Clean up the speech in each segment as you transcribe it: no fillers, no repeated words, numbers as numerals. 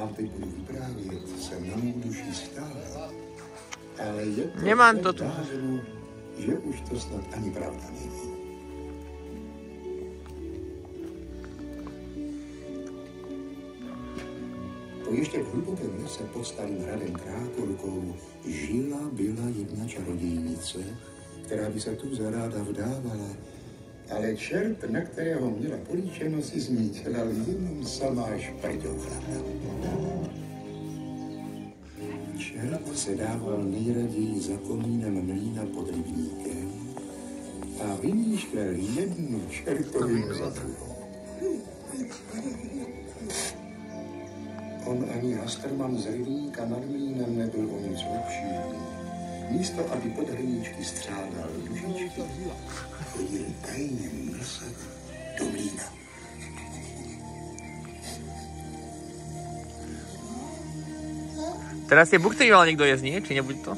vám teď budu vyprávět, se na mou duši stále. Ale je to nemám to tu. dávno, že už to snad ani pravda není. To ještě v hlubokém lese pod starým hradem Krákorkou byla jedna čarodějnice, která by se tu zaráda vdávala. Ale čert, na kterého měla políčeno, si z ní dělal jenom samá šprťouchlata. Čert se dával nejraději za komínem mlýna pod rybníkem a vymýšlel jednu čertovinu za druhou. On ani Hasterman z rybníka nad mlýnem nebyl o nic lepší. Místo, aby pod hrníčky střádal dužičky, chodil tajně mlsat do mlýna. Teraz je buchty mal niekto jesť, nie? Či nebude to?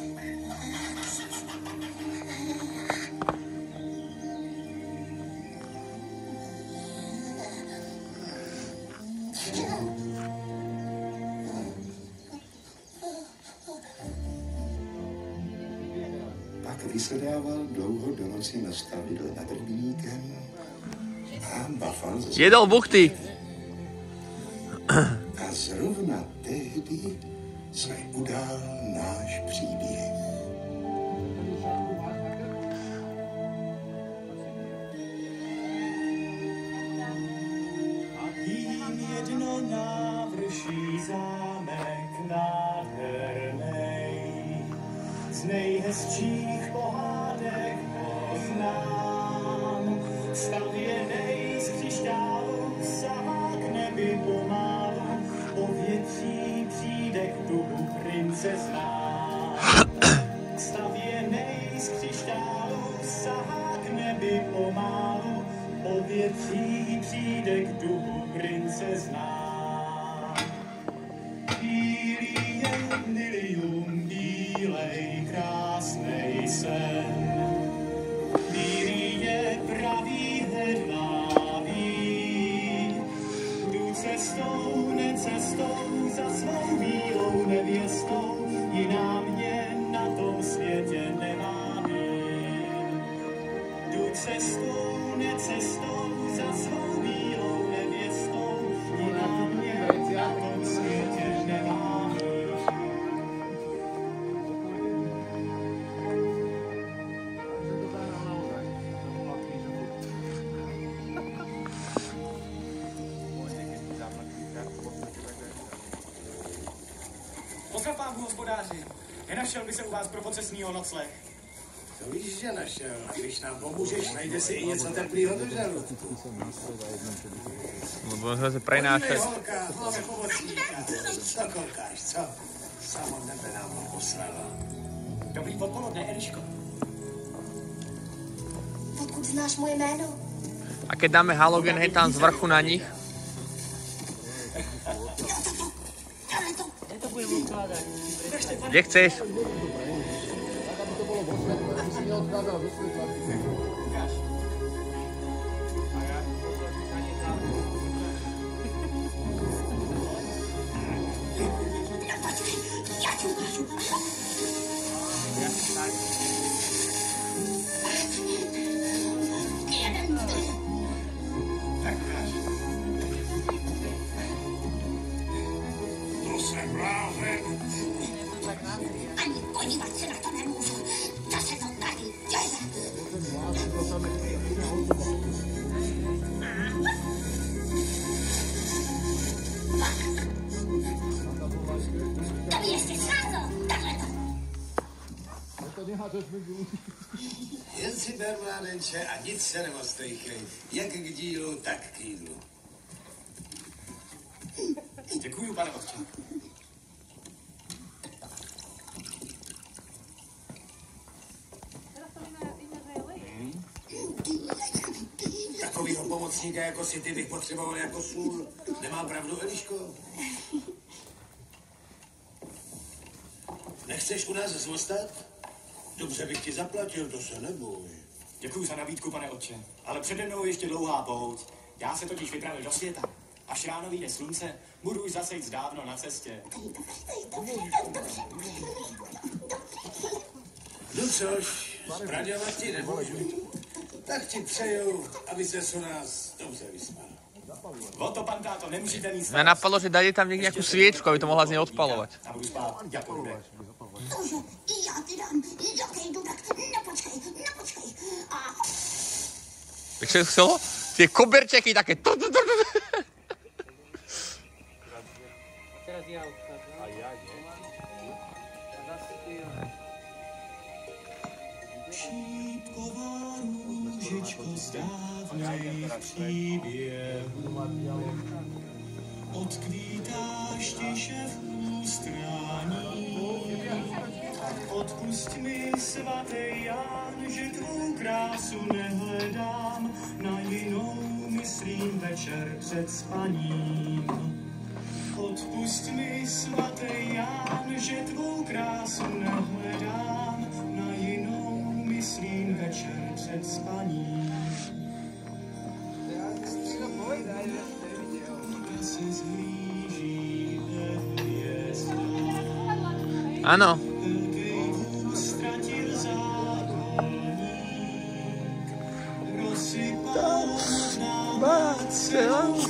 Pak vysedával dlouho do noci na stavidle nad rybníkem a bafal ze Jedol buchty. A zrovna tehdy se udál náš příběh. Tím jedno návrší zámek nádhernej, z nejhezčích pohádek poznám. Stavěnej z křišťálu sahá k nebi pomalu, povětří přijde k dubu princezná. Stavěnej z křišťálu sahá k nebi pomalu, povětří přijde k dubu princezná. Bílý je lilium, bílej krásnej sen. Bílý je pravý hedvábí, jdu cestou, necestou za svou bílou nevěstou, jiná mě na tom světě nemá být. Jdu cestou, necestou za svou bílou nevěstou, jiná mě na tom světě nemá být. Pozdrav vám, hospodáři. Nenašel by se u vás pro pocestního nocleh. To víš, že našel. Když nám pomůžeš, najde si i něco teplýho do žalu. Lebo sme sa prenášať. Holka, máme pomocníka. Co koukáš, co? Samo nebe nám ho poslala. Dobrý odpoledne, Eliško. Odkud znáš moje jméno? A keď dáme halogen, hej tam z vrchu na nich. Kde chceš? To jsem blázen. Ani podívat se na to nemůžu. Co se to tady děje? To mi ještě scházelo. Takhle to. Jen si ber, mládenče, a nic se neostejchej. Jak k dílu, tak k jídlu. Děkuju, pane otče. Takovýho pomocníka jako si ty bych potřeboval jako sůl. Nemám pravdu, Eliško? Nechceš u nás zůstat? Dobře bych ti zaplatil, to se neboj. Děkuju za nabídku, pane otče. Ale přede mnou ještě dlouhá pouť. Já se totiž vypravil do světa. Až Až ráno vyjde slunce, budu už zase jít dávno na cestě. No což, zbraňovat ti nemůžu. Tak ti přeju, aby ses u nás dobře vysmal. O to, pan táto, nemusíte mít Mňa napadlo, že dajte tam nejakú sviečku, aby to mohla z nej odpalovať. A budu spát, jako bude. Bože, já ti dám, jaký dudek, nepočkej. A Tak čo chcelo? Tie koberčeky také. Šípková růžičko z dávných příběhů, odkvítáš tiše v ústraní. Odpusť mi, svatý Jan, že tvou krásu nehledám, na jinou myslím večer před spaním. Odpusť mi, svatý Jan, že tvou krásu nehledám, na jinou myslím večer před spaním. Se zhlíží ve hvězdách. Áno. Ztratil zákoník, rozsypal nám celou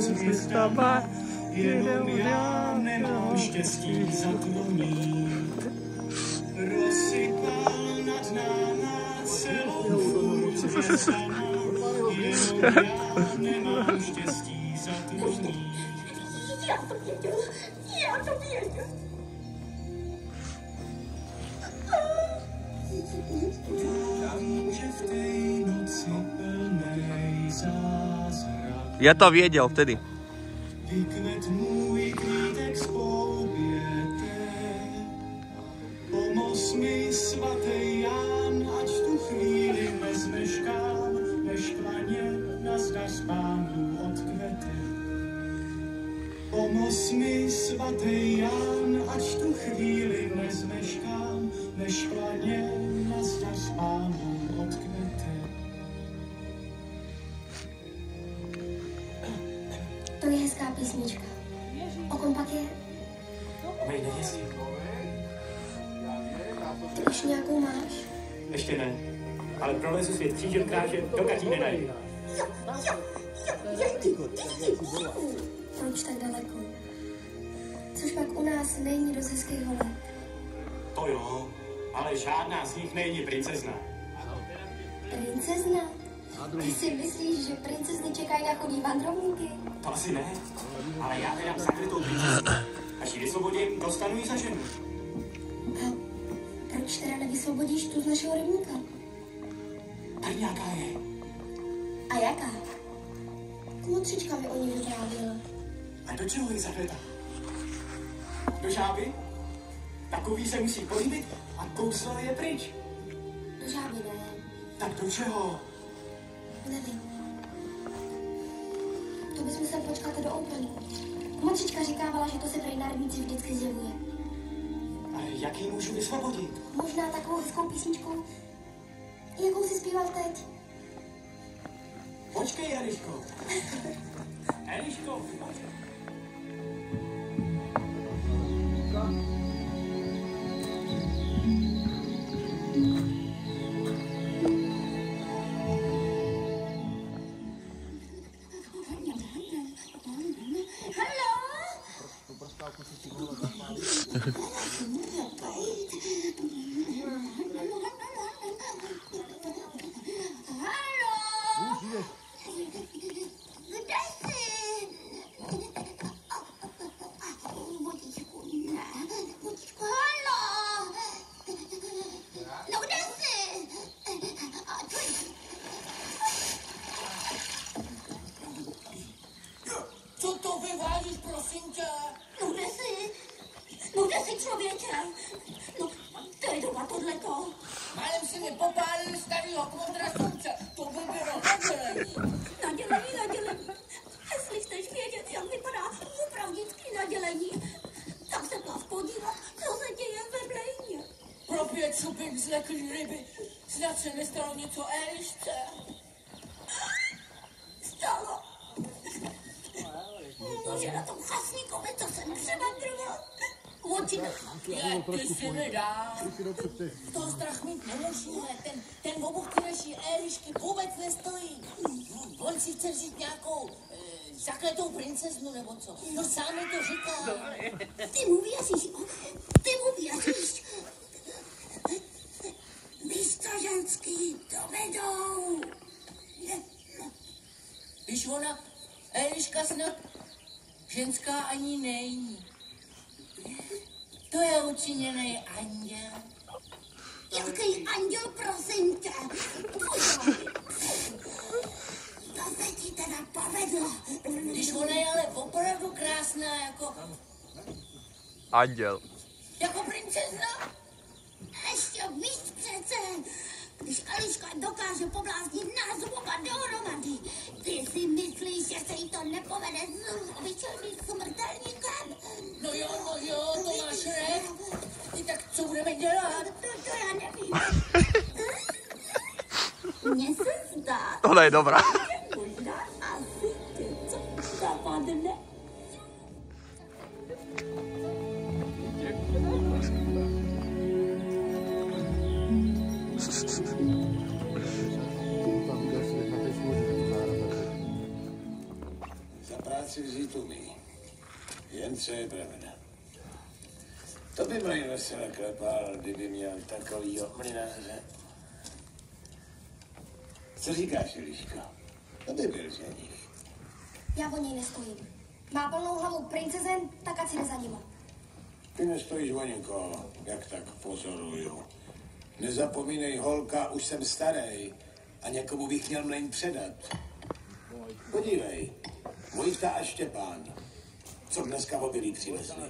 hvězdama, jenom já nemám štěstí za tluník. Rozsypal nad náma celou hvězdama, jenom já nemám štěstí za tluník. já to věděl. Že v tej noci plnej zázrak Ja to viedel vtedy. vykvet můj kvítek z pouběte. Pomoz mi, svatý Jan, ať tu chvíli nezmeškám, než klaně nazdař Pánu odkvete. Pomoz mi, svatý Jan, ať tu chvíli nezmeškám, než klaně nazdař Pánu odkvete. To je hezká písnička. O kom pak je? O mé nevěstě. Ty už nějakou máš? Ještě ne, ale prolezu svět křížem kráže, dokud ji nenajdu. Proč tak daleko? Což pak u nás není dost hezkých holek. To jo, ale žádná z nich není princezna. Princezna? Ty si myslíš, že princezny čekají na chudý vandrovníky? To asi ne, ale já nedám zakrytou princeznu. Až ji vysvobodím, dostanu ji za ženu. A proč teda nevysvobodíš tu z našeho rybníka? Tak nějaká je. A jaká? Kmotřička mi o ní vyprávěla. A do čeho je zakryta? Do žáby? Takový se musí políbit a kouslo je pryč. Do žáby ne. Tak do čeho? Nevím. To bys musel počkat do úplňku. Kmotřička říkávala, že to se prej na rybníci vždycky zjevuje. Ale jak ji můžu vysvobodit? Možná takovou hezkou písničkou, jakou si zpíval teď. Počkej, Eliško. Eliško, počkej. Co to vyvádíš, prosím tě? No kde jsi člověče? No, to je doma tohleto. Málem si mi popálil starýho kontrastovce. To by bylo nadělení. Nadělení. Jestli chceš vědět, jak vypadá opravdický nadělení, tak se plav podívat, co se děje ve Blejně. Pro 5 šupek zleklý ryby. Snad se nestalo něco Elišce. Stalo. že na tom chasníkovi, co jsem třeba trval. Oči nechám. Ty si nedá. To strach mít nemusíme. Ten obuch naší Elišky vůbec nestojí. On si chce vzít nějakou zakletou princeznu nebo co. No sám mi to říká. Ty mu věříš, ty mu věříš. Místo ženský dovedou. Víš, ona, Eliška snad ženská ani není. To je učiněnej anděl. Jaký anděl, prosím tě? To se ti teda povedlo. Když ona je ale opravdu krásná, jako Anděl. jako princezna. Ještě víc přece. Když Eliška dokáže pobláznit nás oba dohromady, ty si myslíš, že se jí to nepovede s obyčejným smrtelníkem? No jo, to máš recht. I tak co budeme dělat? To já nevím. Mně se zdá, Tohle je dobrá. že možná asi něco zapadne. Za práci vzít umí. Jen co je pravda. To by mlejn vesele klepal, kdyby měl takovýho mlynáře. Co říkáš, Eliško? To by byl ženich. Já o něj nestojím. Má plnou hlavu princezen, tak ať si jde za nima. Ty nestojíš o nikoho, jak tak pozoruju. Nezapomínej, holka, už jsem starý a někomu bych měl mlejn předat. Podívej, Vojta a Štěpán, co dneska obilí přivezli.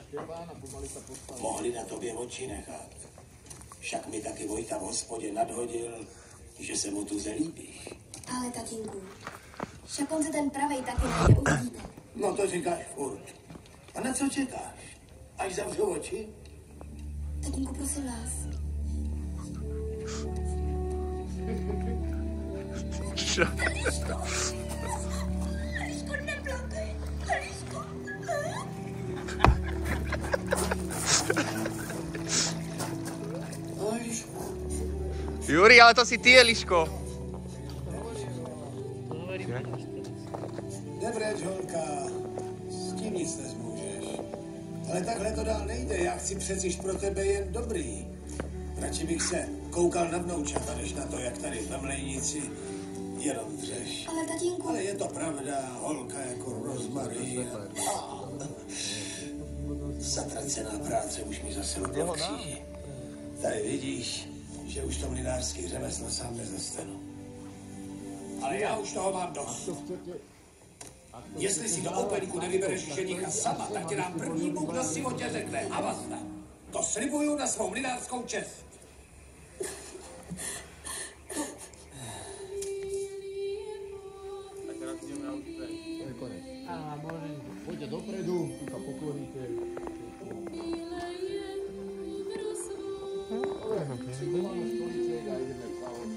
Mohli na tobě oči nechat. Však mi taky Vojta v hospodě nadhodil, že se mu tu zelíbíš. Ale tatínku, však on se ten pravej taky najde, uvidíte. No to říkáš furt. A na co čekáš? Až zavřu oči? Tatínku, prosím vás. Eliško, neplakej. Eliško. Juri, ale to si ty, Eliško. Nebreč, holka, s tím nic nezmůžeš. Ale takhle to dál nejde, já chci přeciž pro tebe jen dobrý. Radši bych se koukal na vnoučata, než na to, jak tady ve mlejnici jenom dřeš. Ale tatínku. Ale je to pravda, holka jako rozmarín. Zatracená práce už mi zase luplo v kříži. Tady vidíš, že už to mlynářský řemeslo sám nezastanu. Ale já už toho mám dost. Jestli si do openíku nevybereš ženicha sama, tak ti dám první bůh na životě řekne. A basta. To slibuju na svou mlynářskou čest. A môžem, poďte dopredu, tu sa pokloníte. Dobre, máme stoliček a ideme spávať.